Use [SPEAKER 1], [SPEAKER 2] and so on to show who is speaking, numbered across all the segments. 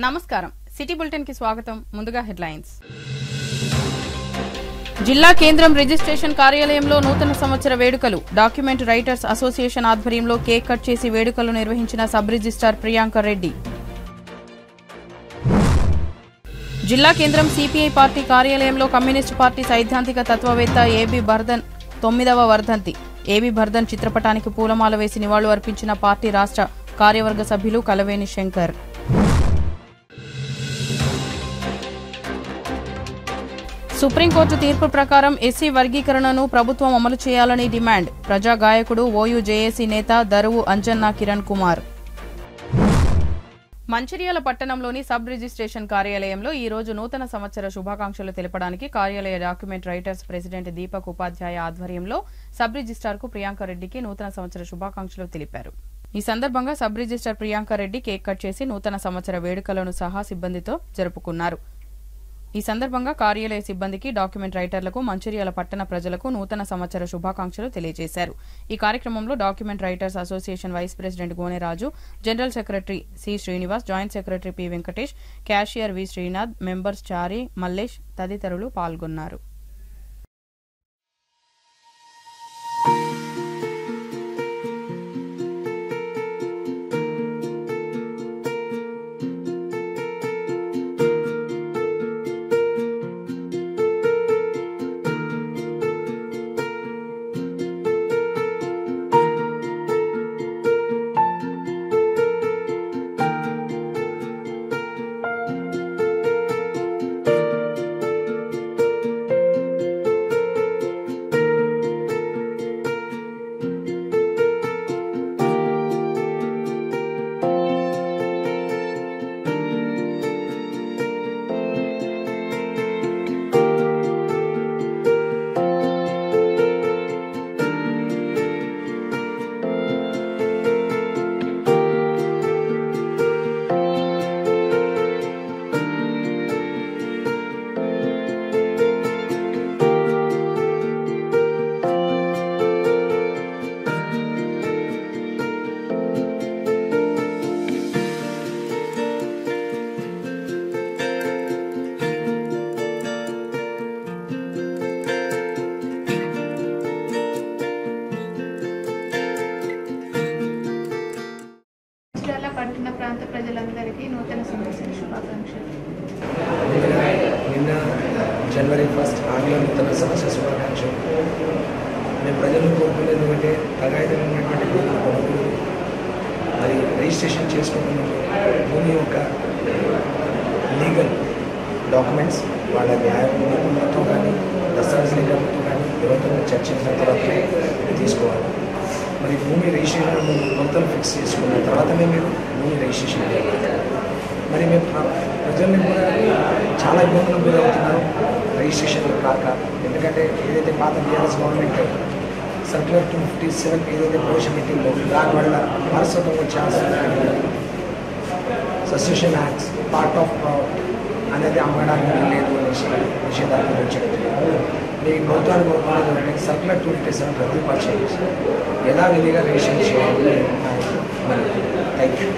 [SPEAKER 1] నమస్కారం city bulletin కి స్వాగతం ముందుగా హెడ్లైన్స్ జిల్లా కేంద్రం రిజిస్ట్రేషన్ కార్యాలయంలో నూతన సంవత్సర వేడుకలు డాక్యుమెంట్ రైటర్స్ అసోసియేషన్ ఆధ్వర్యంలో కేక్ కట్ చేసి వేడుకలు నిర్వహించిన సబ్ రిజిస్ట్రార్ ప్రియాంక రెడ్డి జిల్లా కేంద్రం సిపిఐ పార్టీ కార్యాలయంలో కమ్యూనిస్టు పార్టీ సైద్ధాంతిక తత్వవేత్త ఏబి బర్ధన్ 9వ వర్ధంతి ఏబి బర్ధన్ చిత్రపటానికి పూలమాల వేసి నివాళులు అర్పించిన పార్టీ రాష్ట్ర కార్యవర్గ సభ్యులు కలవేని శంకర్ సుప్రీంకోర్టు తీర్పు ప్రకారం ఎస్సీ వర్గీకరణను ప్రభుత్వం అమలు చేయాలని డిమాండ్ ప్రజా గాయకుడు ఓయూ జేఏసీ నేత దరువు అంజన్న కిరణ్ కుమార్ మంచిర్యాల పట్టణంలోని సబ్ రిజిస్ట్రేషన్ కార్యాలయంలో ఈ రోజు నూతన సంవత్సర శుభాకాంక్షలు తెలపడానికి కార్యాలయ డాక్యుమెంట్ రైటర్స్ ప్రెసిడెంట్ దీపక్ ఉపాధ్యాయ ఆధ్వర్యంలో సబ్ రిజిస్ట్రార్కు ప్రియాంక రెడ్డికి నూతన సంవత్సర శుభాకాంక్షలు తెలిపారు ఈ సందర్భంగా sub registrar Priyanka Reddy cake cut చేసి నూతన సంవత్సర వేడుకలను సహా సిబ్బందితో జరుపుకున్నారు ఈ సందర్భంగా కార్యాలయ సిబ్బందికి డాక్యుమెంట్ రైటర్లకు మంచిర్యాల పట్టణ ప్రజలకు నూతన సంవత్సర శుభాకాంక్షలు తెలియజేశారు ఈ కార్యక్రమంలో document writers association vice president Goneraju general secretary C Srinivas joint secretary P Venkatesh cashier V Srinath members Chari Mallesh తదితరులు పాల్గొన్నారు
[SPEAKER 2] పట్టణ ప్రాంత ప్రజలందరికీ నూతన సంవత్సర శుభాకాంక్షలు.
[SPEAKER 3] నిన్న జనవరి 1 ఆంగ్ల నూతన సంవత్సర శుభాకాంక్షలు. మేము ప్రజలను కోరుకునేది ఎందుకంటే తగాయితలు ఉన్నటువంటి భూములు మరి రిజిస్ట్రేషన్ చేసుకుంటున్న భూమి యొక్క లీగల్ డాక్యుమెంట్స్ వాళ్ళ న్యాయమూలతో కానీ దస్తావేజీలతో కానీ ఎవరితో చర్చించిన తర్వాత తీసుకోవాలి. మరి భూమి రిజిస్ట్రేషన్ మొత్తం ఫిక్స్ చేసుకున్న తర్వాతనే మీరు భూమి రిజిస్ట్రేషన్ చేయాలి. మరి మేము ప్రజల్ని కూడా చాలా ఇబ్బందులు గురవుతున్నారు రిజిస్ట్రేషన్లు కాక. ఎందుకంటే ఏదైతే పాత బీఆర్ఎస్ గవర్నమెంట్ సర్క్యులర్ 257 ఏదైతే ప్రవేశపెట్టిందో దానివల్ల వారసత్వం వచ్చే సస్టేషన్ యాక్ట్స్ పార్ట్ ఆఫ్ అనేది అమ్మడానికి లేదు అనేసి నిషేధాన్ని వచ్చాడు. మీ ప్రభుత్వాన్ని కోరుకునేది సర్క్యులర్ 257 రద్దుపరిచేసి యథావిధిగా రిజిస్ట్రేషన్ చేయాలి. Thank you.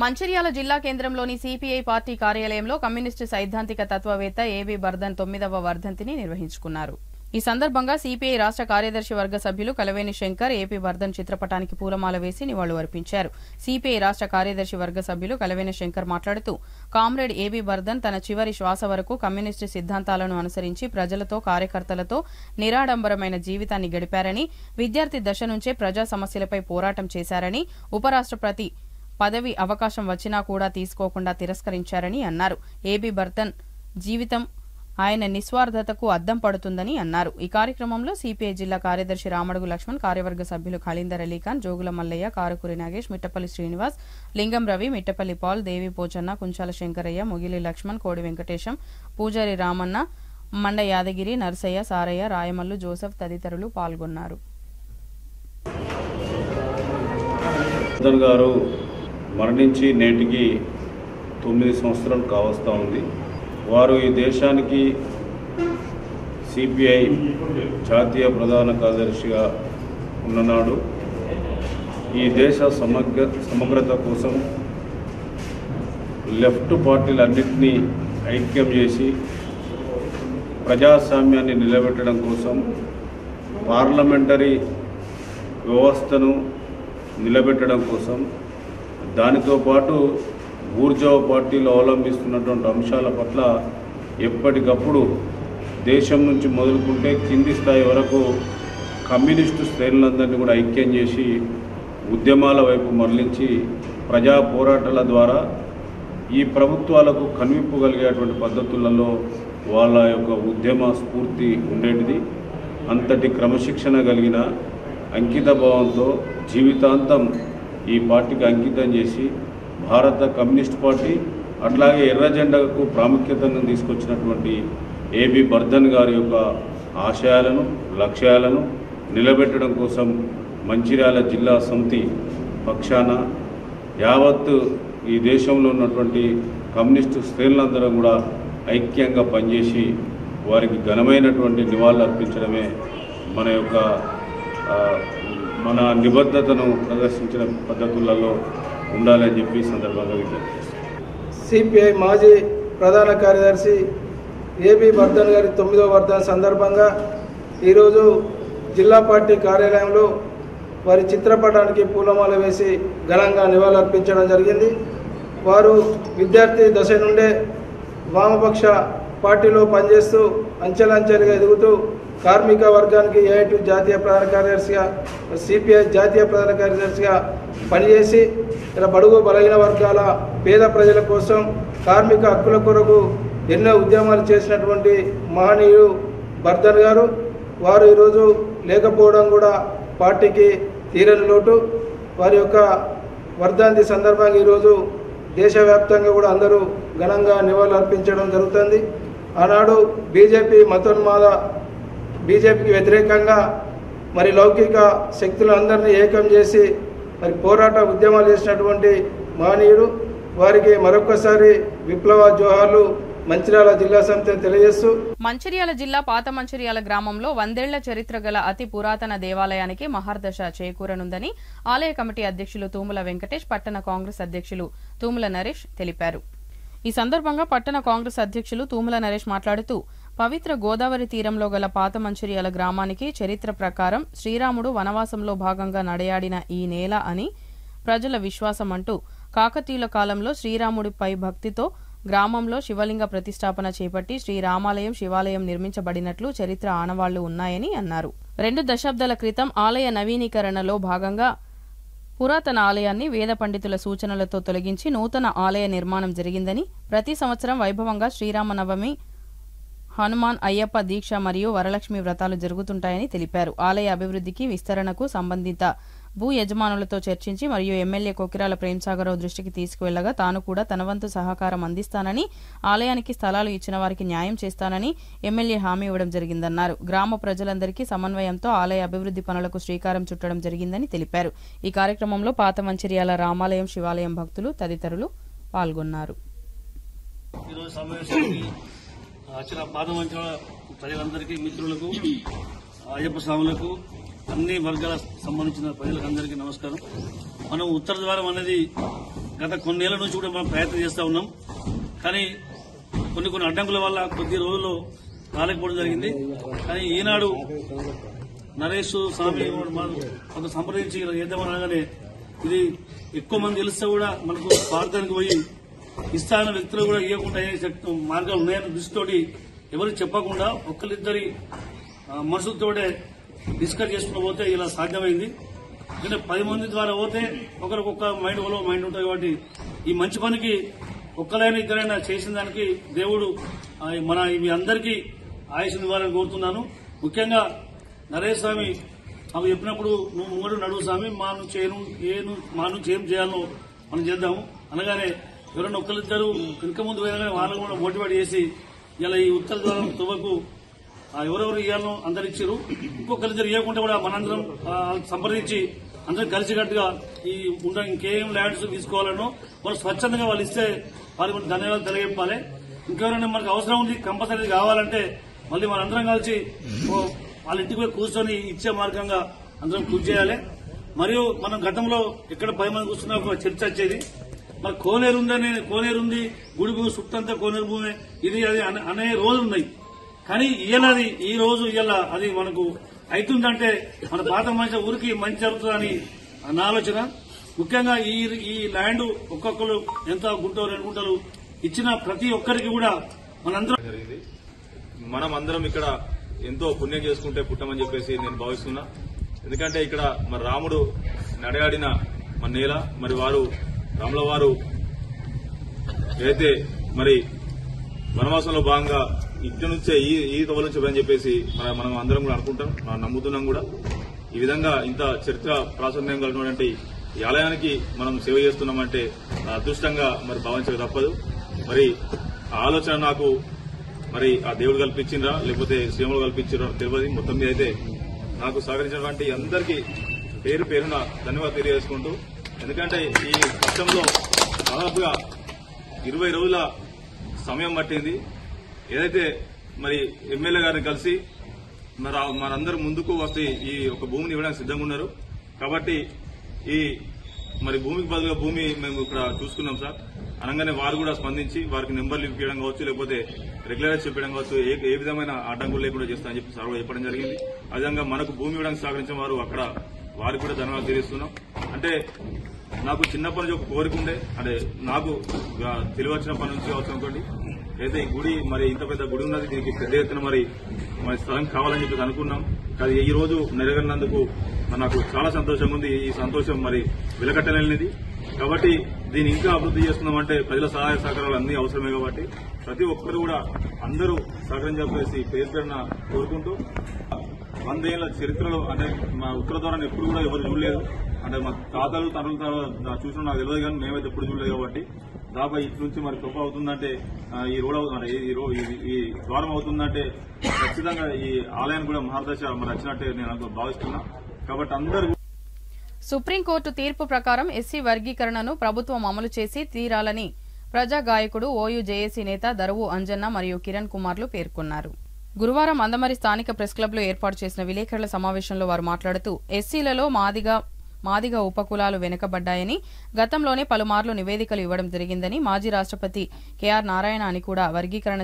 [SPEAKER 1] మంచిర్యాల జిల్లా కేంద్రంలోని సిపిఐ పార్టీ కార్యాలయంలో కమ్యూనిస్టు సైద్ధాంతిక తత్వవేత్త ఏబి బర్ధన్ 9వ వర్ధంతిని నిర్వహించుకున్నారు ఈ సందర్భంగా సిపిఐ రాష్ట్ర కార్యదర్శి వర్గ సభ్యులు కలవేని శంకర్ ఏపీ బర్ధన్ చిత్రపటానికి పూలమాల వేసి నివాళులు అర్పించారు సిపిఐ రాష్ట్ర కార్యదర్శి వర్గ సభ్యులు కలవేని శంకర్ మాట్లాడుతూ కామ్రేడ్ ఏబి బర్ధన్ తన చివరి శ్వాస వరకు కమ్యూనిస్టు సిద్ధాంతాలను అనుసరించి ప్రజలతో కార్యకర్తలతో నిరాడంబరమైన జీవితాన్ని గడిపారని విద్యార్థి దశ నుంచే ప్రజా సమస్యలపై పోరాటం చేశారని ఉపరాష్ట్రపతి పదవి అవకాశం వచ్చినా కూడా తీసుకోకుండా తిరస్కరించారని అన్నారు ఏబి బర్ధన్ జీవితం ఆయన నిస్వార్థతకు అద్దం పడుతుందని అన్నారు ఈ కార్యక్రమంలో సిపిఐ జిల్లా కార్యదర్శి రామడుగు లక్ష్మణ్ కార్యవర్గ సభ్యులు ఖలీందర్ అలీఖాన్ జోగుల మల్లయ్య కారుకూరి నాగేష్ మిట్టపల్లి శ్రీనివాస్ లింగం రవి మిట్టపల్లి పాల్ దేవి పోచన్న కుంచాల శంకరయ్య ముగిలి లక్ష్మణ్ కోడి వెంకటేశం పూజారి రామన్న మండ యాదగిరి నర్సయ్య సారయ్య రాయమల్లు జోసెఫ్ తదితరులు పాల్గొన్నారు
[SPEAKER 4] మరణించి నేటికి 9 సంవత్సరాలు కావస్తా ఉంది. వారు ఈ దేశానికి సిపిఐ జాతీయ ప్రధాన కార్యదర్శిగా ఉన్ననాడు ఈ దేశ సమగ్రత కోసం లెఫ్ట్ పార్టీలన్నింటినీ ఐక్యం చేసి ప్రజాస్వామ్యాన్ని నిలబెట్టడం కోసం, పార్లమెంటరీ వ్యవస్థను నిలబెట్టడం కోసం, దానితో పాటు బూర్జోవా పార్టీలు అవలంబిస్తున్నటువంటి అంశాల పట్ల ఎప్పటికప్పుడు దేశం నుంచి మొదలుకుంటే కింది స్థాయి వరకు కమ్యూనిస్టు శ్రేణులందరినీ కూడా ఐక్యం చేసి ఉద్యమాల వైపు మరలించి ప్రజా పోరాటాల ద్వారా ఈ ప్రభుత్వాలకు కనువిప్పు కలిగేటువంటి పద్ధతులలో వాళ్ళ యొక్క ఉద్యమ స్ఫూర్తి ఉండేటిది. అంతటి క్రమశిక్షణ కలిగిన అంకిత భావంతో జీవితాంతం ఈ పార్టీకి అంకితం చేసి భారత కమ్యూనిస్ట్ పార్టీ అట్లాగే ఎర్ర జెండాకు ప్రాముఖ్యతను తీసుకొచ్చినటువంటి ఏబి బర్ధన్ గారి యొక్క ఆశయాలను, లక్ష్యాలను నిలబెట్టడం కోసం మంచిర్యాల జిల్లా సమితి పక్షాన యావత్ ఈ దేశంలో ఉన్నటువంటి కమ్యూనిస్టు శ్రేణులందరం కూడా ఐక్యంగా పనిచేసి వారికి ఘనమైనటువంటి నివాళులు అర్పించడమే మన నిబద్ధతను ప్రదర్శించిన పద్ధతులలో ఉండాలని చెప్పి సందర్భంగా విజ్ఞప్తి చేస్తాను.
[SPEAKER 5] సిపిఐ మాజీ ప్రధాన కార్యదర్శి ఏబి బర్ధన్ గారి 9వ వర్ధంతి సందర్భంగా ఈరోజు జిల్లా పార్టీ కార్యాలయంలో వారి చిత్రపటానికి పూలమాల వేసి ఘనంగా నివాళులర్పించడం జరిగింది. వారు విద్యార్థి దశ నుండే వామపక్ష పార్టీలో పనిచేస్తూ అంచెలంచెలుగా ఎదుగుతూ కార్మిక వర్గానికి ఏఐటి జాతీయ ప్రధాన కార్యదర్శిగా, సిపిఐ జాతీయ ప్రధాన కార్యదర్శిగా పనిచేసి ఇలా బడుగు బలహీన వర్గాల పేద ప్రజల కోసం కార్మిక హక్కుల కొరకు ఎన్నో ఉద్యమాలు చేసినటువంటి మహనీయుడు బర్ధన్ గారు. వారు ఈరోజు లేకపోవడం కూడా పార్టీకి తీరని లోటు. వారి యొక్క వర్ధంతి సందర్భంగా ఈరోజు దేశవ్యాప్తంగా కూడా అందరూ ఘనంగా నివాళులు అర్పించడం జరుగుతుంది. ఆనాడు బీజేపీకి వ్యతిరేకంగా మరి లౌకిక శక్తులందరినీ ఏకం చేసి మరి పోరాట ఉద్యమాలు చేసినటువంటి మహనీయుడు. వారికి మరొకసారి విప్లవ జోహార్లు మంచిర్యాల జిల్లా సమితి తెలియజేస్తూ,
[SPEAKER 1] మంచిర్యాల జిల్లా పాత మంచిర్యాల గ్రామంలో 100 ఏళ్ల చరిత్ర గల అతి పురాతన దేవాలయానికి మహర్దశ చేకూరనుందని ఆలయ కమిటీ అధ్యక్షులు తూముల వెంకటేష్, పట్టణ కాంగ్రెస్ అధ్యక్షులు తూముల నరేష్ తెలిపారు. ఈ సందర్భంగా పట్టణ కాంగ్రెస్ అధ్యక్షులు తూముల నరేష్ మాట్లాడుతూ, పవిత్ర గోదావరి తీరంలో గల పాత మంచిర్యాల గ్రామానికి చరిత్ర ప్రకారం శ్రీరాముడు వనవాసంలో భాగంగా నడయాడిన ఈ నేల అని ప్రజల విశ్వాసం అంటూ, కాకతీయుల కాలంలో శ్రీరాముడిపై భక్తితో గ్రామంలో శివలింగ ప్రతిష్టాపన చేపట్టి శ్రీరామాలయం, శివాలయం నిర్మించబడినట్లు చరిత్ర ఆనవాళ్లు ఉన్నాయని అన్నారు. 2 దశాబ్దాల క్రితం ఆలయ నవీకరణలో భాగంగా పురాతన ఆలయాన్ని వేద పండితుల సూచనలతో తొలగించి నూతన ఆలయ నిర్మాణం జరిగిందని, ప్రతి సంవత్సరం వైభవంగా శ్రీరామనవమి, హనుమాన్, అయ్యప్ప దీక్ష మరియు వరలక్ష్మి వ్రతాలు జరుగుతుంటాయని తెలిపారు. ఆలయ అభివృద్ధికి, విస్తరణకు సంబంధిత భూ యజమానులతో చర్చించి మరియు ఎమ్మెల్యే కొకిరాల ప్రేమ్సాగరరావు దృష్టికి తీసుకువెళ్లగా తాను కూడా తన వంతు సహకారం అందిస్తానని, ఆలయానికి స్థలాలు ఇచ్చిన వారికి న్యాయం చేస్తానని ఎమ్మెల్యే హామీ ఇవ్వడం జరిగిందన్నారు. గ్రామ ప్రజలందరికీ సమన్వయంతో ఆలయ అభివృద్ధి పనులకు శ్రీకారం చుట్టడం జరిగిందని తెలిపారు. ఈ కార్యక్రమంలో పాత మంచిర్యాల రామాలయం, శివాలయం భక్తులు తదితరులు పాల్గొన్నారు.
[SPEAKER 6] వచ్చిన పాత మంచిర్యాల ప్రజలందరికీ, మిత్రులకు, అయ్యప్ప స్వాములకు, అన్ని వర్గాలకు సంబంధించిన ప్రజలకు అందరికీ నమస్కారం. మనం ఉత్తర ద్వారం అనేది గత కొన్నేళ్ల నుంచి కూడా మనం ప్రయత్నం చేస్తూ ఉన్నాం. కానీ కొన్ని అడ్డంకుల వల్ల కొద్ది రోజుల్లో రాలేకపోవడం జరిగింది. కానీ ఈనాడు నరేష్ స్వామి కొంత సంప్రదించి చేద్దామనగానే ఇది ఎక్కువ మంది తెలిస్తే కూడా మనకు స్వార్థానికి పోయి ఇస్తాన వ్యక్తులు కూడా ఇవ్వకుండా మార్గాలు ఉన్నాయన్న దృష్టితోటి ఎవరికి చెప్పకుండా ఒక్కరిద్దరి మనుషులతోటే డిస్కస్ చేసుకుని పోతే ఇలా సాధ్యమైంది. ఎందుకంటే 10 మంది ద్వారా పోతే ఒకరికొక మైండ్ ఉంటుంది. కాబట్టి ఈ మంచి పనికి ఒక్కరైనా ఇద్దరైనా చేసిన దానికి దేవుడు మీ అందరికీ ఆయుష్ను ఇవ్వాలని కోరుతున్నాను. ముఖ్యంగా నరేష్ స్వామి మాకు చెప్పినప్పుడు, నువ్వు ముంగడు నడువు స్వామి, మా నుంచి ఏం చేయాలో మనం చేద్దాము అనగానే ఎవరైనా ఒక్కరిద్దరు వెనుక ముందు పోయినా వాళ్ళని కూడా మోటివేట్ చేసి ఇలా ఈ ఉత్తర ద్వారం తువ్వకు ఎవరెవరు ఇవ్వాలో అందరు ఇచ్చారు. ఇంకొకరిద్దరు ఇవ్వకుండా కూడా మనందరం సంప్రదించి అందరం కలిసికట్టుగా ఇంకేం ల్యాండ్స్ తీసుకోవాలనో వాళ్ళు స్వచ్ఛందంగా వాళ్ళు ఇస్తే వారికి ధన్యవాదాలు తెలియజెప్పాలి. ఇంకెవరైనా మనకు అవసరం ఉంది కంపల్సరీ కావాలంటే మళ్ళీ మనందరం కలిసి వాళ్ళ ఇంటికి పోయి కూర్చొని ఇచ్చే మార్గంగా అందరం కృషి చేయాలి. మరియు మనం గతంలో ఎక్కడ 10 మంది కూర్చున్నా ఒక చర్చ వచ్చేది. మరి కోనేరుంది గుడి భూమి చుట్టంతా కోనేరు భూమి ఇది అది అనే రోజులు ఉన్నాయి. కానీ ఇయ్యలది ఈ రోజు అది మనకు అవుతుందంటే మన పాత మనిషి ఊరికి మంచి జరుగుతుందని నా ఆలోచన. ముఖ్యంగా ఈ ల్యాండ్ ఒక్కొక్కరు ఎంత గుంట 2 గుంటలు ఇచ్చిన ప్రతి ఒక్కరికి కూడా మనందరం
[SPEAKER 7] జరిగింది. మనం అందరం ఇక్కడ ఎంతో పుణ్యం చేసుకుంటే పుట్టమని చెప్పేసి నేను భావిస్తున్నా. ఎందుకంటే ఇక్కడ మరి రాముడు నడయాడిన మన నేల, మరి వారు రాముల వారు ఏదైతే మరి వనవాసంలో భాగంగా ఇక్కడి నుంచే ఈ తోవ నుంచి అని చెప్పేసి మనం అందరం కూడా అనుకుంటాం, నమ్ముతున్నాం కూడా. ఈ విధంగా ఇంత చరిత్ర ప్రాశస్త్యం కలిగినటువంటి ఈ ఆలయానికి మనం సేవ చేస్తున్నామంటే అదృష్టంగా మరి భావించక తప్పదు. మరి ఆ ఆలోచన నాకు మరి ఆ దేవుడు కల్పించిండ్రా లేకపోతే శ్రీములు కల్పించిండ్రా తెలియదు. మొత్తం మీద అయితే నాకు సహకరించినటువంటి అందరికీ పేరు పేరున ధన్యవాదాలు తెలియజేసుకుంటూ, ఎందుకంటే ఈ కష్టంలో దాదాపుగా 20 రోజుల సమయం పట్టింది. ఏదైతే మరి ఎమ్మెల్యే గారిని కలిసి మనందరూ ముందుకు వస్తే ఈ ఒక భూమిని ఇవ్వడానికి సిద్ధంగా ఉన్నారు. కాబట్టి ఈ మరి భూమికి బదులుగా భూమి మేము ఇక్కడ చూసుకున్నాం సార్ అనగానే వారు కూడా స్పందించి వారికి నెంబర్లు ఇప్పించడం కావచ్చు, లేకపోతే రెగ్యులరైజ్ చెప్పడం కావచ్చు, ఏ విధమైన ఆటంకులు లేకుండా చేస్తామని చెప్పి సార్ చెప్పడం జరిగింది. ఆ విధంగా మనకు భూమి ఇవ్వడానికి సహకరించిన వారు అక్కడ వారికి కూడా ధన్యవాదాలు తెలియజేస్తున్నాం. అంటే నాకు చిన్నప్పటి నుంచి ఒక కోరిక ఉండే, అంటే నాకు తెలివచ్చినప్పటి నుంచి కావచ్చు అనుకోండి, అయితే ఈ గుడి మరి ఇంత పెద్ద గుడి ఉన్నది, దీనికి పెద్ద ఎత్తున మరి స్థలం కావాలని చెప్పి అనుకున్నాం. అది ఈ రోజు నెరవేరినందుకు నాకు చాలా సంతోషంగా ఉంది. ఈ సంతోషం మరి వెలకట్టలేనిది. కాబట్టి దీన్ని ఇంకా అభివృద్ధి చేస్తున్నామంటే ప్రజల సహాయ సహకారాలు అన్ని అవసరమే. కాబట్టి ప్రతి ఒక్కరు కూడా అందరూ సహకరించాల్సి పేరు పేరున కోరుకుంటూ, 100 ఏళ్ల చరిత్రలో అంటే మా ఉత్తర ద్వారాన్ని ఎప్పుడు కూడా ఎవరు చూడలేదు. అంటే మా తాతలు తండ్రులు చూసిన నాకు తెలియదు, కానీ మేమైతే ఎప్పుడు చూడలేదు. కాబట్టి దాదాపు ఇటు నుంచి మరి తప్పు అవుతుందంటే ఈ రోడ్ అవుతుందంటే ఈ ద్వారం అవుతుందంటే ఖచ్చితంగా ఈ ఆలయాన్ని కూడా మహాదశ మరి వచ్చినట్టే నేను భావిస్తున్నా. కాబట్టి అందరూ
[SPEAKER 1] సుప్రీంకోర్టు తీర్పు ప్రకారం ఎస్సీ వర్గీకరణను ప్రభుత్వం అమలు చేసి తీరాలని ప్రజా గాయకుడు ఓయూ జేఏసీ నేత దరువు అంజన్న మరియు కిరణ్ కుమార్లు పేర్కొన్నారు. గురువారం అందమరి స్థానిక ప్రెస్ క్లబ్లో ఏర్పాటు చేసిన విలేకరుల సమావేశంలో వారు మాట్లాడుతూ ఎస్సీలలో మాదిగ ఉపకులాలు వెనుకబడ్డాయని, గతంలోనే పలుమార్లు నివేదికలు ఇవ్వడం జరిగిందని, మాజీ రాష్ట్రపతి కెఆర్ నారాయణ అని కూడా వర్గీకరణ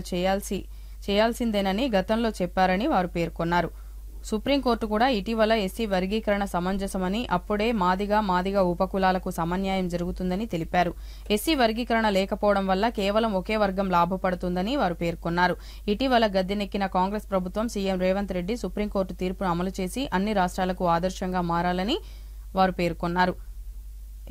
[SPEAKER 1] చేయాల్సిందేనని గతంలో చెప్పారని వారు పేర్కొన్నారు. సుప్రీంకోర్టు కూడా ఇటీవల ఎస్సీ వర్గీకరణ సమంజసమని, అప్పుడే మాదిగ ఉపకులాలకు సమన్యాయం జరుగుతుందని తెలిపారు. ఎస్సీ వర్గీకరణ లేకపోవడం వల్ల కేవలం ఒకే వర్గం లాభపడుతుందని వారు పేర్కొన్నారు. ఇటీవల గద్దెనెక్కిన కాంగ్రెస్ ప్రభుత్వం సీఎం రేవంత్ రెడ్డి సుప్రీంకోర్టు తీర్పును అమలు చేసి అన్ని రాష్ట్రాలకు ఆదర్శంగా మారాలని వారు పేర్కొన్నారు.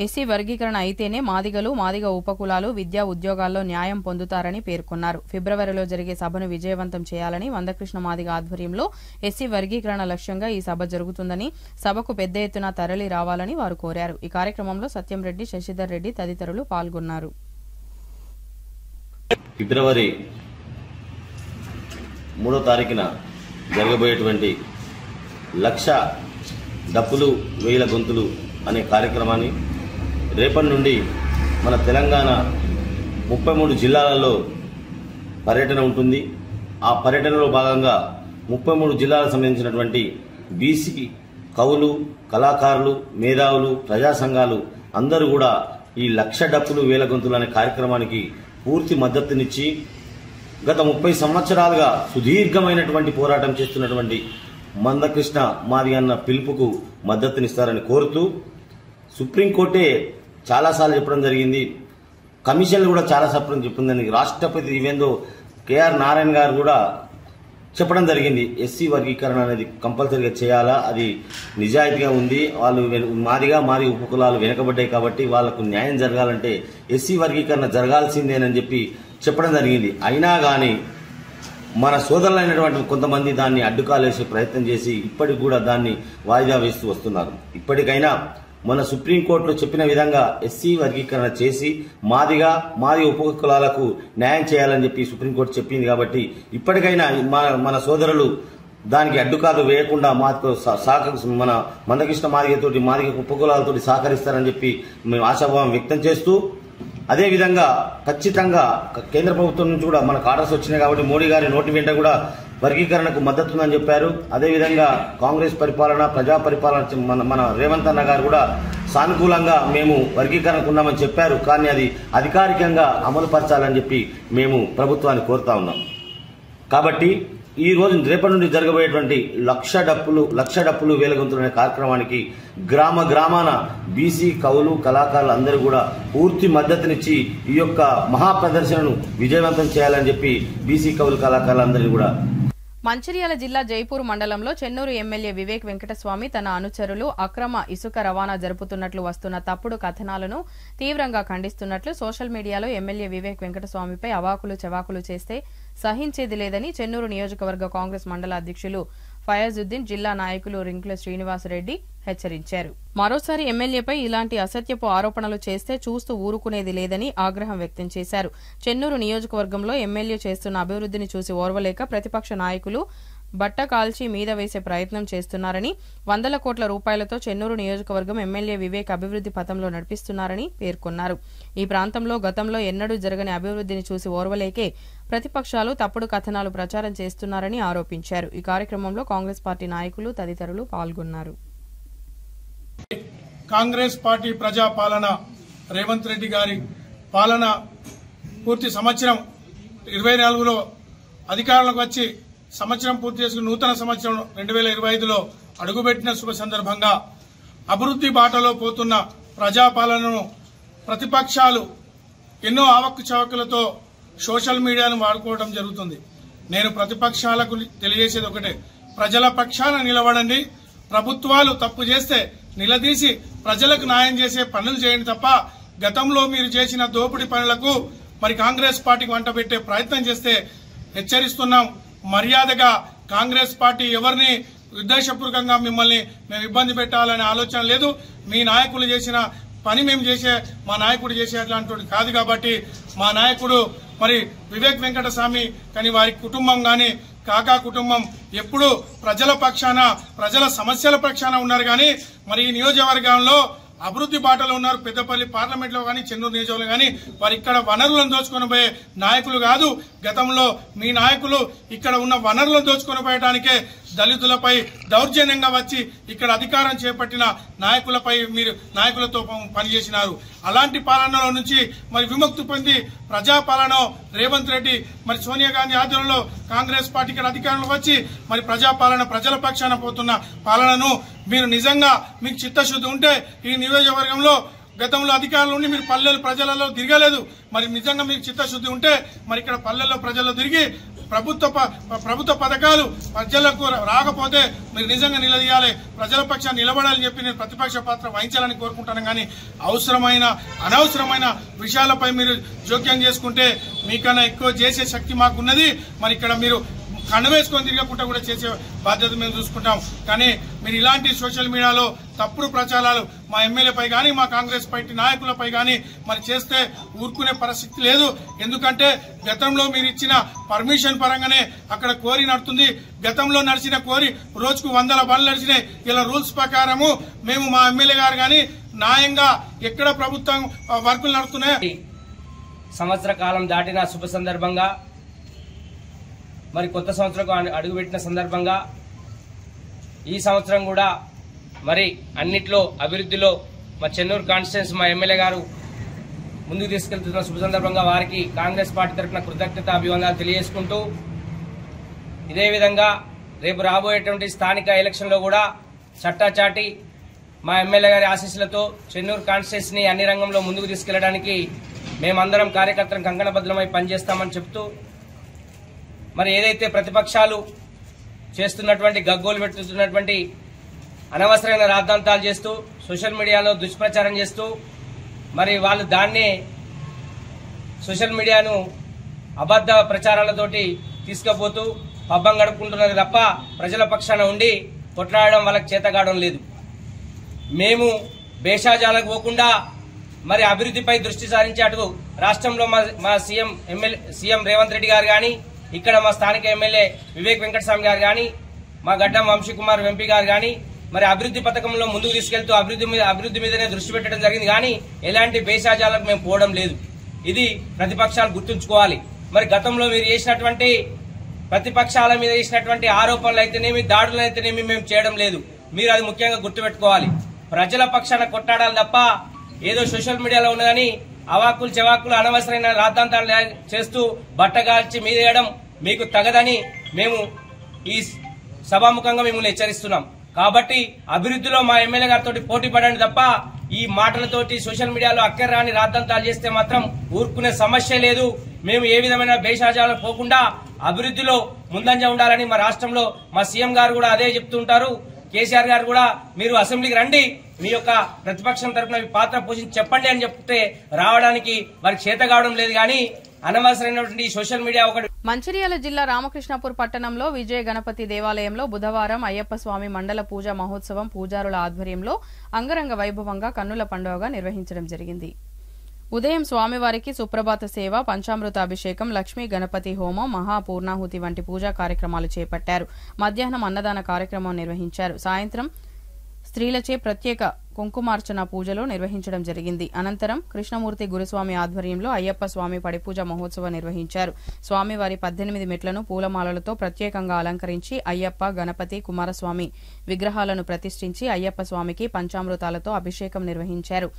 [SPEAKER 1] ఎస్సీ వర్గీకరణ అయితేనే మాదిగ ఉపకులాలు విద్యా ఉద్యోగాల్లో న్యాయం పొందుతారని పేర్కొన్నారు. ఫిబ్రవరిలో జరిగే సభను విజయవంతం చేయాలని మందకృష్ణ మాదిగ ఆధ్వర్యంలో ఎస్సీ వర్గీకరణ లక్ష్యంగా ఈ సభ జరుగుతుందని, సభకు పెద్ద ఎత్తున తరలి రావాలని వారు కోరారు. ఈ కార్యక్రమంలో సత్యం రెడ్డి, శశిధర్ రెడ్డి తదితరులు పాల్గొన్నారు.
[SPEAKER 8] ఫిబ్రవరి 3వ తారీఖున జరగబోయేటువంటి 1,00,000 డప్పులు 1000 గొంతులు అనే కార్యక్రమాన్ని రేపటి నుండి మన తెలంగాణ 33 జిల్లాలలో పర్యటన ఉంటుంది. ఆ పర్యటనలో భాగంగా 33 జిల్లాలకు సంబంధించినటువంటి బీసీ కవులు, కళాకారులు, మేధావులు, ప్రజా సంఘాలు అందరూ కూడా ఈ 1,00,000 డప్పులు 1000 గొంతులు అనే కార్యక్రమానికి పూర్తి మద్దతునిచ్చి గత 30 సంవత్సరాలుగా సుదీర్ఘమైనటువంటి పోరాటం చేస్తున్నటువంటి మందకృష్ణ మాదిగ అన్న పిలుపుకు మద్దతునిస్తారని కోరుతూ, సుప్రీంకోర్టే చాలాసార్లు చెప్పడం జరిగింది, కమిషన్లు కూడా చాలాసార్లు చెప్పిందని, రాష్ట్రపతి ఈవెందో కేఆర్ నారాయణ గారు కూడా చెప్పడం జరిగింది. ఎస్సీ వర్గీకరణ అనేది కంపల్సరీగా చేయాలా, అది నిజాయితీగా ఉంది, వాళ్ళు మాదిగ ఉపకులాలు వెనుకబడ్డాయి కాబట్టి వాళ్లకు న్యాయం జరగాలంటే ఎస్సీ వర్గీకరణ జరగాల్సిందేనని చెప్పి చెప్పడం జరిగింది. అయినా కానీ మన సోదరులైనటువంటి కొంతమంది దాన్ని అడ్డుకాలేసే ప్రయత్నం చేసి ఇప్పటికి కూడా దాన్ని వాయిదా వేస్తూ వస్తున్నారు. ఇప్పటికైనా మన సుప్రీంకోర్టులో చెప్పిన విధంగా ఎస్సీ వర్గీకరణ చేసి మాదిగ ఉపకులాలకు న్యాయం చేయాలని చెప్పి సుప్రీంకోర్టు చెప్పింది. కాబట్టి ఇప్పటికైనా మన సోదరులు దానికి అడ్డుకాలు వేయకుండా మన మందకృష్ణ మాదిగ ఉపకులాలతోటి సహకరిస్తారని చెప్పి మేము ఆశాభావం వ్యక్తం చేస్తూ, అదేవిధంగా ఖచ్చితంగా కేంద్ర ప్రభుత్వం నుంచి కూడా మనకు ఆర్డర్స్ వచ్చినాయి కాబట్టి మోడీ గారి నోటి వెంట కూడా వర్గీకరణకు మద్దతు ఉందని చెప్పారు. అదేవిధంగా కాంగ్రెస్ పరిపాలన, ప్రజా పరిపాలన మన రేవంత్ అన్న గారు కూడా సానుకూలంగా మేము వర్గీకరణకున్నామని చెప్పారు. కానీ అది అధికారికంగా అమలు పరచాలని చెప్పి మేము ప్రభుత్వాన్ని కోరుతా ఉన్నాం. కాబట్టి ఈ రోజు రేపటి నుండి జరగబోయేటువంటి లక్ష డప్పులు వేల గొంతులు అనే కార్యక్రమానికి గ్రామాన బీసీ కవులు కళాకారులు అందరూ కూడా పూర్తి మద్దతునిచ్చి ఈ యొక్క మహాప్రదర్శనను విజయవంతం చేయాలని చెప్పి బీసీ కవులు కళాకారులందరినీ కూడా.
[SPEAKER 1] మంచిర్యాల జిల్లా జైపూర్ మండలంలో చెన్నూరు ఎమ్మెల్యే వివేక్ వెంకటస్వామి తన అనుచరులు అక్రమ ఇసుక రవాణా జరుపుతున్నట్లు వస్తున్న తప్పుడు కథనాలను తీవ్రంగా ఖండిస్తున్నట్లు సోషల్ మీడియాలో ఎమ్మెల్యే వివేక్ వెంకటస్వామిపై అవాకులు చెవాకులు చేస్తే సహించేది లేదని చెన్నూరు నియోజకవర్గ కాంగ్రెస్ మండల అధ్యక్షులు ఫయాజుద్దీన్, జిల్లా నాయకులు రింకుల శ్రీనివాసరెడ్డి హెచ్చరించారు. మరోసారి ఎమ్మెల్యేపై ఇలాంటి అసత్యపు ఆరోపణలు చేస్తే చూస్తూ ఊరుకునేది లేదని ఆగ్రహం వ్యక్తం చేశారు. చెన్నూరు నియోజకవర్గంలో ఎమ్మెల్యే చేస్తున్న అభివృద్ధిని చూసి ఓర్వలేక ప్రతిపక్ష నాయకులు బట్ట కాల్చి మీద వేసే ప్రయత్నం చేస్తున్నారని, 100 కోట్ల రూపాయలతో చెన్నూరు నియోజకవర్గం ఎమ్మెల్యే వివేక్ అభివృద్ధి పథంలో నడిపిస్తున్నారని పేర్కొన్నారు. ఈ ప్రాంతంలో గతంలో ఎన్నడూ జరగని అభివృద్ధిని చూసి ఓర్వలేకే ప్రతిపక్షాలు తప్పుడు కథనాలు ప్రచారం చేస్తున్నారని ఆరోపించారు. ఈ కార్యక్రమంలో కాంగ్రెస్ పార్టీ నాయకులు తదితరులు పాల్గొన్నారు.
[SPEAKER 9] కాంగ్రెస్ పార్టీ ప్రజాపాలన, రేవంత్ రెడ్డి గారి పాలన పూర్తి సంవత్సరం 24లో అధికారంలోకి వచ్చి సంవత్సరం పూర్తి చేసుకుని నూతన సంవత్సరం 2025లో అడుగుపెట్టిన శుభ సందర్భంగా అభివృద్ధి బాటలో పోతున్న ప్రజాపాలనను ప్రతిపక్షాలు ఎన్నో ఆవక్కుచవక్కులతో సోషల్ మీడియాను వాడుకోవడం జరుగుతుంది. నేను ప్రతిపక్షాలకు తెలియజేసేది ఒకటే, ప్రజల పక్షాన నిలబడండి. ప్రభుత్వాలు తప్పు చేస్తే నిలదీసి ప్రజలకు న్యాయం చేసే పనులు చేయండి తప్ప గతంలో మీరు చేసిన దోపిడీ పనులకు మరి కాంగ్రెస్ పార్టీకి వంట పెట్టే ప్రయత్నం చేస్తే హెచ్చరిస్తున్నాం. మర్యాదగా కాంగ్రెస్ పార్టీ ఎవరిని ఉద్దేశపూర్వకంగా మిమ్మల్ని మేము ఇబ్బంది పెట్టాలనే ఆలోచన లేదు. మీ నాయకులు చేసిన పని మేము చేసే, మా నాయకుడు చేసే అట్లాంటి కాదు. కాబట్టి మా నాయకుడు మరి వివేక్ వెంకటస్వామి కానీ వారి కుటుంబం గాని కాకా కుటుంబం ఎప్పుడు ప్రజల పక్షాన, ప్రజల సమస్యల పక్షాన ఉన్నారు. కానీ మరి ఈ నియోజకవర్గంలో అభివృద్ధి బాటలో ఉన్నారు. పెద్దపల్లి పార్లమెంట్ లో గానీ, చెన్నూరు నియోజకవర్గంలో గానీ వారు ఇక్కడ వనరులను దోచుకొని పోయే నాయకులు కాదు. గతంలో మీ నాయకులు ఇక్కడ ఉన్న వనరులను దోచుకొని పోయడానికే దళితులపై దౌర్జన్యంగా వచ్చి ఇక్కడ అధికారం చేపట్టిన నాయకులపై మీరు నాయకులతో పనిచేసినారు. అలాంటి పాలనలో నుంచి మరి విముక్తి పొంది ప్రజాపాలన రేవంత్ రెడ్డి మరి సోనియా గాంధీ ఆధ్వర్యంలో కాంగ్రెస్ పార్టీ ఇక్కడ అధికారంలోకి వచ్చి మరి ప్రజాపాలన, ప్రజల పక్షాన పోతున్న పాలనను మీరు నిజంగా మీకు చిత్తశుద్ధి ఉంటే ఈ నియోజకవర్గంలో గతంలో అధికారులు ఉండి మీరు పల్లెలు ప్రజలలో తిరగలేదు. మరి నిజంగా మీకు చిత్తశుద్ధి ఉంటే మరి ఇక్కడ పల్లెల్లో ప్రజల్లో తిరిగి ప్రభుత్వ పథకాలు ప్రజలకు రాకపోతే మీరు నిజంగా నిలదీయాలి, ప్రజల పక్షాన్ని నిలబడాలని చెప్పి నేను ప్రతిపక్ష పాత్ర వహించాలని కోరుకుంటాను. కానీ అనవసరమైన విషయాలపై మీరు జోక్యం చేసుకుంటే మీకన్నా ఎక్కువ చేసే శక్తి మాకున్నది. మరి ఇక్కడ మీరు కండవేసుకొని తిరగకుండా కూడా చేసే బాధ్యత మేము చూసుకుంటాం. కానీ మీరు ఇలాంటి సోషల్ మీడియాలో తప్పుడు ప్రచారాలు మా ఎమ్మెల్యేపై కానీ, మా కాంగ్రెస్ పార్టీ నాయకులపై కానీ మరి చేస్తే ఊరుకునే పరిస్థితి లేదు. ఎందుకంటే గతంలో మీరు ఇచ్చిన పర్మిషన్ పరంగానే అక్కడ కోరి నడుతుంది. గతంలో నడిచిన కోరి రోజుకు 100 బండ్లు నడిచినాయి. ఇలా రూల్స్ ప్రకారము మేము మా ఎమ్మెల్యే గారు కానీ న్యాయంగా ఎక్కడ ప్రభుత్వం వర్కులు నడుస్తున్నాయి.
[SPEAKER 10] సంవత్సర కాలం దాటిన శుభ సందర్భంగా మరి కొత్త సంవత్సరం అడుగుపెట్టిన సందర్భంగా ఈ సంవత్సరం కూడా మరి అన్నిట్లో అభివృద్ధిలో మా చెన్నూరు కాన్స్టిట్యున్సీ మా ఎమ్మెల్యే గారు ముందుకు తీసుకెళ్తున్న శుభ సందర్భంగా వారికి కాంగ్రెస్ పార్టీ తరఫున కృతజ్ఞత అభివందనాలు తెలియజేసుకుంటూ, ఇదే విధంగా రేపు రాబోయేటువంటి స్థానిక ఎలక్షన్లో కూడా చట్టాచాటి మా ఎమ్మెల్యే గారి ఆశీస్సులతో చెన్నూరు కాన్స్టిట్యున్సీని అన్ని రంగంలో ముందుకు తీసుకెళ్లడానికి మేమందరం కార్యకర్తలు కంకణబద్ధమై పనిచేస్తామని చెప్తూ, మరి ఏదైతే ప్రతిపక్షాలు చేస్తున్నటువంటి గగ్గోలు పెట్టుతున్నటువంటి అనవసరమైన రాద్ధాంతాలు చేస్తూ సోషల్ మీడియాలో దుష్ప్రచారం చేస్తూ మరి వాళ్ళు దాన్ని సోషల్ మీడియాను అబద్ధ ప్రచారాలతోటి తీసుకుపోతూ పబ్బం గడుపుకుంటున్నది తప్ప ప్రజల పక్షాన ఉండి కొట్లాడడం వాళ్ళకి చేతగాడడం లేదు. మేము భేషాజాలకు పోకుండా మరి అభివృద్ధిపై దృష్టి సారించి అటు రాష్ట్రంలో మా సీఎం రేవంత్ రెడ్డి గారు కానీ, ఇక్కడ మా స్థానిక ఎమ్మెల్యే వివేక్ వెంకటస్వామి గారు కానీ, మా గడ్డం వంశీకుమార్ ఎంపీ గారు కానీ మరి అభివృద్ధి పథకంలో ముందుకు తీసుకెళ్తూ అభివృద్ధి మీదనే దృష్టి పెట్టడం జరిగింది. కానీ ఎలాంటి భేషాజాలకు మేము పోవడం లేదు. ఇది ప్రతిపక్షాలు గుర్తుంచుకోవాలి. మరి గతంలో మీరు చేసినటువంటి ప్రతిపక్షాల మీద చేసినటువంటి ఆరోపణలు అయితేనేమి, దాడులు అయితేనేమి మేము చేయడం లేదు. మీరు అది ముఖ్యంగా గుర్తుపెట్టుకోవాలి. ప్రజల పక్షాన కొట్టాడాలి తప్ప ఏదో సోషల్ మీడియాలో ఉన్నదని అవాకులు చెవాకులు అనవసరమైన రాద్ధాంతాలు చేస్తూ బట్టగాల్చి మీదేయడం మీకు తగదని మేము ఈ సభాముఖంగా మిమ్మల్ని హెచ్చరిస్తున్నాం. కాబట్టి అభివృద్ధిలో మా ఎమ్మెల్యే గారితో పోటీ పడండి తప్ప ఈ మాటలతోటి సోషల్ మీడియాలో అక్కర్రాని రాద్ధాంతాలు చేస్తే మాత్రం ఊరుకునే సమస్య లేదు. మేము ఏ విధమైన భేషాజాలు పోకుండా అభివృద్ధిలో ముందంజ ఉండాలని మా రాష్ట్రంలో మా సీఎం గారు కూడా అదే చెప్తుంటారు. కేసీఆర్ గారు కూడా మీరు అసెంబ్లీకి రండి, మీ యొక్క ప్రతిపక్షం తరఫున మీ పాత్ర పోషించి చెప్పండి అని చెప్తే రావడానికి వారికి చేత కావడం లేదు. కానీ అనవసరమైనటువంటి సోషల్ మీడియా ఒకటి.
[SPEAKER 1] మంచిర్యాల జిల్లా రామకృష్ణాపూర్ పట్టణంలో విజయ గణపతి దేవాలయంలో బుధవారం అయ్యప్ప స్వామి మండల పూజా మహోత్సవం పూజారుల ఆధ్వర్యంలో అంగరంగ వైభవంగా కన్నుల పండుగగా నిర్వహించడం జరిగింది. ఉదయం స్వామివారికి సుప్రభాత సేవ, పంచామృత అభిషేకం, లక్ష్మీ గణపతి హోమం, మహాపూర్ణాహుతి వంటి పూజా కార్యక్రమాలు చేపట్టారు. మధ్యాహ్నం అన్నదాన కార్యక్రమం నిర్వహించారు. సాయంత్రం స్త్రీలచే ప్రత్యేక కుంకుమార్చన పూజలు నిర్వహించడం జరిగింది. అనంతరం కృష్ణమూర్తి గురుస్వామి ఆధ్వర్యంలో అయ్యప్ప స్వామి పడిపూజ మహోత్సవం నిర్వహించారు. స్వామివారి 18 మెట్లను పూలమాలలతో ప్రత్యేకంగా అలంకరించి అయ్యప్ప, గణపతి, కుమారస్వామి విగ్రహాలను ప్రతిష్ఠించి అయ్యప్ప స్వామికి పంచామృతాలతో అభిషేకం నిర్వహించారు.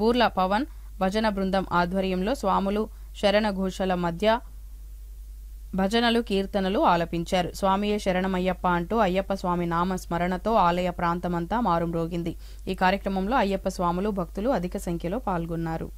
[SPEAKER 1] బూర్ల పవన్ భజన బృందం ఆధ్వర్యంలో స్వాములు శరణ ఘోషల మధ్య భజనలు, కీర్తనలు ఆలపించారు. స్వామియే శరణమయ్యప్ప అంటూ అయ్యప్ప స్వామి నామ స్మరణతో ఆలయ ప్రాంతమంతా మారుమ్రోగింది. ఈ కార్యక్రమంలో అయ్యప్ప స్వాములు, భక్తులు అధిక సంఖ్యలో పాల్గొన్నారు.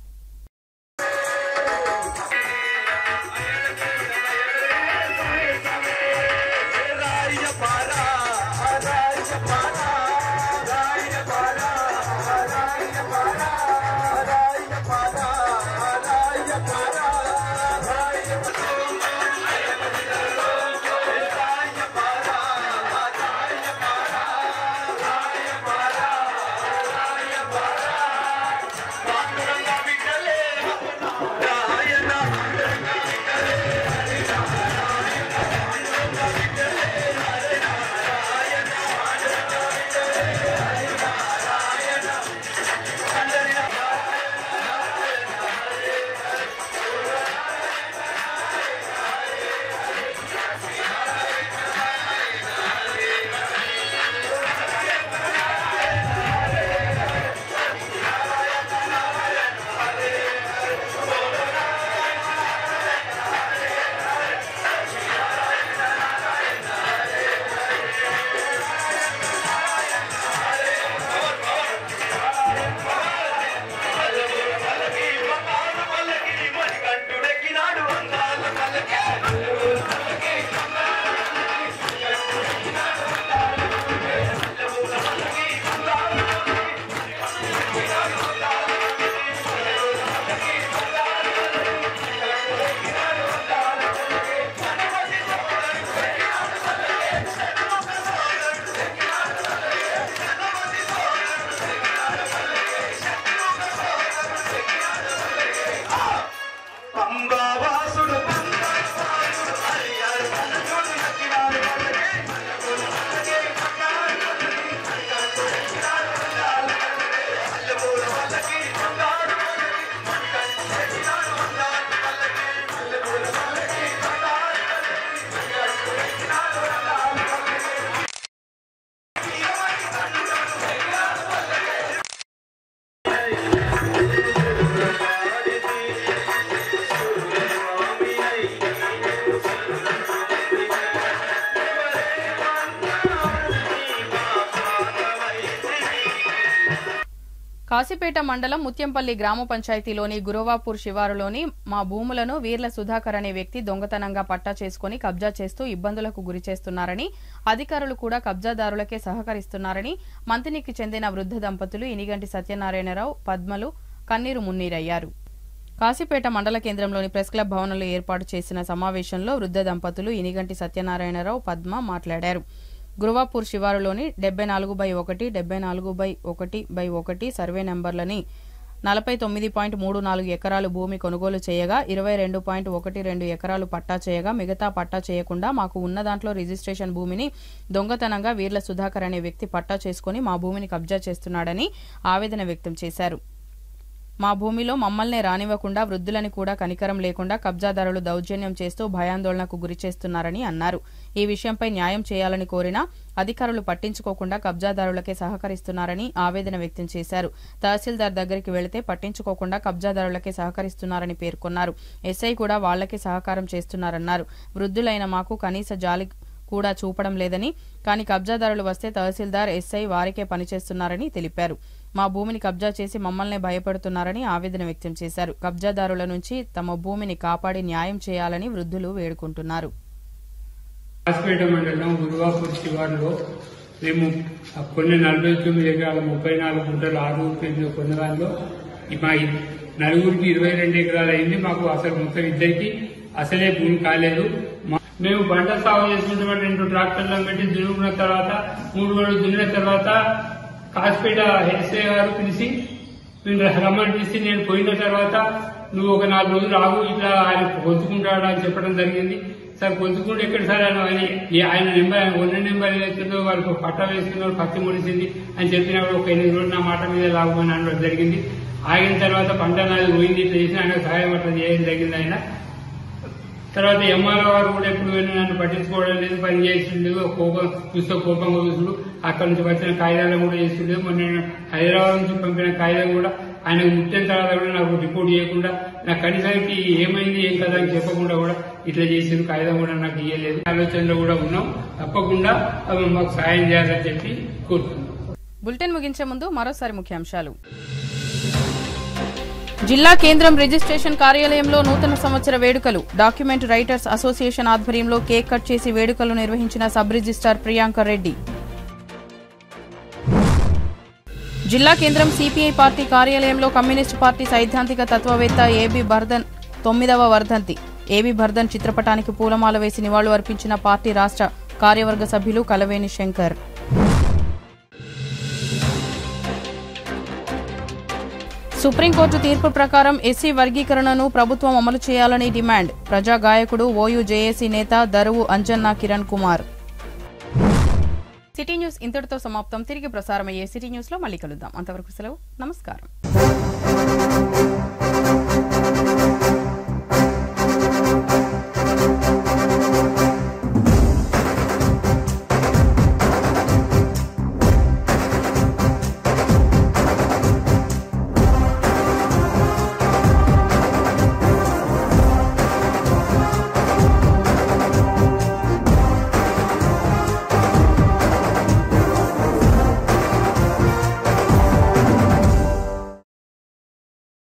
[SPEAKER 1] కాశీపేట మండలం ముత్యంపల్లి గ్రామ పంచాయతీలోని గురవాపూర్ శివారులోని మా భూములను వీర్ల సుధాకర్ అనే వ్యక్తి దొంగతనంగా పట్టా చేసుకుని కబ్జా చేస్తూ ఇబ్బందులకు గురి చేస్తున్నారని, అధికారులు కూడా కబ్జాదారులకే సహకరిస్తున్నారని మంతినికి చెందిన వృద్ధ దంపతులు ఇనిగంటి సత్యనారాయణరావు, పద్మలు కన్నీరు మున్నీరయ్యారు. కాశీపేట మండల కేంద్రంలోని ప్రెస్ క్లబ్ భవనంలో ఏర్పాటు చేసిన సమావేశంలో వృద్ధ దంపతులు ఇనిగంటి సత్యనారాయణరావు, పద్మ మాట్లాడారు. గురవాపూర్ శివారులోని 74/1, 74/1/1 సర్వే నెంబర్లని 49.34 ఎకరాలు భూమి కొనుగోలు చేయగా 22.12 ఎకరాలు పట్టా చేయగా మిగతా పట్టా చేయకుండా మాకు ఉన్న దాంట్లో రిజిస్ట్రేషన్ భూమిని దొంగతనంగా వీర్ల సుధాకర్ అనే వ్యక్తి పట్టా చేసుకుని మా భూమిని కబ్జా చేస్తున్నాడని ఆవేదన వ్యక్తం చేశారు. మా భూమిలో మమ్మల్నే రానివ్వకుండా వృద్ధులని కూడా కనికరం లేకుండా కబ్జాదారులు దౌర్జన్యం చేస్తూ భయాందోళనకు గురిచేస్తున్నారని అన్నారు. ఈ విషయంపై న్యాయం చేయాలని కోరినా అధికారులు పట్టించుకోకుండా కబ్జాదారులకే సహకరిస్తున్నారని ఆవేదన వ్యక్తం చేశారు. తహసీల్దార్ దగ్గరికి వెళితే పట్టించుకోకుండా కబ్జాదారులకే సహకరిస్తున్నారని పేర్కొన్నారు. ఎస్ఐ కూడా వాళ్లకే సహకారం చేస్తున్నారన్నారు. వృద్ధులైన మాకు కనీస జాలి కూడా చూపడం లేదని, కానీ కబ్జాదారులు వస్తే తహసీల్దార్, ఎస్ఐ వారికే పనిచేస్తున్నారని తెలిపారు. మా భూమిని కబ్జా చేసి మమ్మల్ని భయపెడుతున్నారని ఆవేదన వ్యక్తం చేశారు. కబ్జాదారుల నుంచి తమ భూమిని కాపాడి న్యాయం చేయాలని వృద్ధులు వేడుకుంటున్నారు.
[SPEAKER 11] కాసిపేట మండలం గురువాపూర్ శివారులో మేము కొన్ని 49 ఎకరాల 34 గుంటలు 6 కొన్న దానిలో మా నలుగురికి 22 ఎకరాలు అయింది. మాకు అసలు మొత్తం ఇద్దరికి అసలే భూమి కాలేదు. మేము పంట సాగు చేసుకుంటామని 2 ట్రాక్టర్లను పెట్టి దున్నుకున్న తర్వాత 3 రోజులు దున్నిన తర్వాత కాసిపేట ఎస్ఐ గారు పిలిచి రమ్మని పిలిచి నేను పోయిన తర్వాత నువ్వు ఒక 4 రోజులు ఆగు, ఇట్లా ఆయన పొందుకుంటాడు అని చెప్పడం జరిగింది. సార్ పొందుకుంటే ఎక్కడ సార్ ఆయన నెంబర్ ఉన్న నెంబర్ ఏదైతుందో వాళ్ళకు పట్టా వేసుకున్నారు, పత్తి ముడిసింది అని చెప్పినప్పుడు ఒక 8 రోజులు నా మాట మీద లాగుమని అనడం జరిగింది. ఆగిన తర్వాత పంట నాది పోయింది, ఇట్లా చేసి ఆయన సహాయం అట్లా చేయడం జరిగింది. ఆయన తర్వాత ఎంఆర్ఓ గారు కూడా ఎప్పుడు వెళ్ళి నన్ను పట్టించుకోవడం లేదు, పని చేసిండు, కోపంగా చూసుడు. అక్కడ నుంచి వచ్చిన కాగితాలు కూడా చేసిండు. మొన్న హైదరాబాద్ నుంచి పంపిన కాగితం కూడా ఆయనకు ముట్టిన తర్వాత కూడా నాకు రిపోర్ట్ చేయకుండా, నాకు కనీసానికి ఏమైంది ఏం కదా అని చెప్పకుండా కూడా ఇట్లా చేసిన కాగితం కూడా నాకు ఇయ్యలేదు. ఆలోచనలో కూడా ఉన్నాం. తప్పకుండా మాకు సాయం చేయాలని చెప్పి కోరుతున్నాం.
[SPEAKER 1] బులెటిన్ ముగించే ముందు మరోసారి ముఖ్యాంశాలు. జిల్లా కేంద్రం రిజిస్ట్రేషన్ కార్యాలయంలో నూతన సంవత్సర వేడుకలు. డాక్యుమెంట్ రైటర్స్ అసోసియేషన్ ఆధ్వర్యంలో కేక్ కట్ చేసి వేడుకలు నిర్వహించిన సబ్ రిజిస్ట్రార్ ప్రియాంకర్ రెడ్డి. జిల్లా కేంద్రం సిపిఐ పార్టీ కార్యాలయంలో కమ్యూనిస్టు పార్టీ సైద్ధాంతిక తత్వవేత్త ఏబీ బర్దన్ 9వ వర్ధంతి. ఏబీ బర్దన్ చిత్రపటానికి పూలమాల వేసి నివాళులు అర్పించిన పార్టీ రాష్ట్ర కార్యవర్గ సభ్యులు కలవేని శంకర్. సుప్రీంకోర్టు తీర్పు ప్రకారం ఎస్సీ వర్గీకరణను ప్రభుత్వం అమలు చేయాలని డిమాండ్. ప్రజా గాయకుడు ఓయూ జేఏసీ నేత దరువు అంజన్న కిరణ్ కుమార్. సిటీ న్యూస్ ఇంతటితో సమాప్తం. తిరిగి ప్రసారమయ్యే సిటీ న్యూస్ లో మళ్ళీ కలుద్దాం. అంతవరకు సెలవు. నమస్కారం.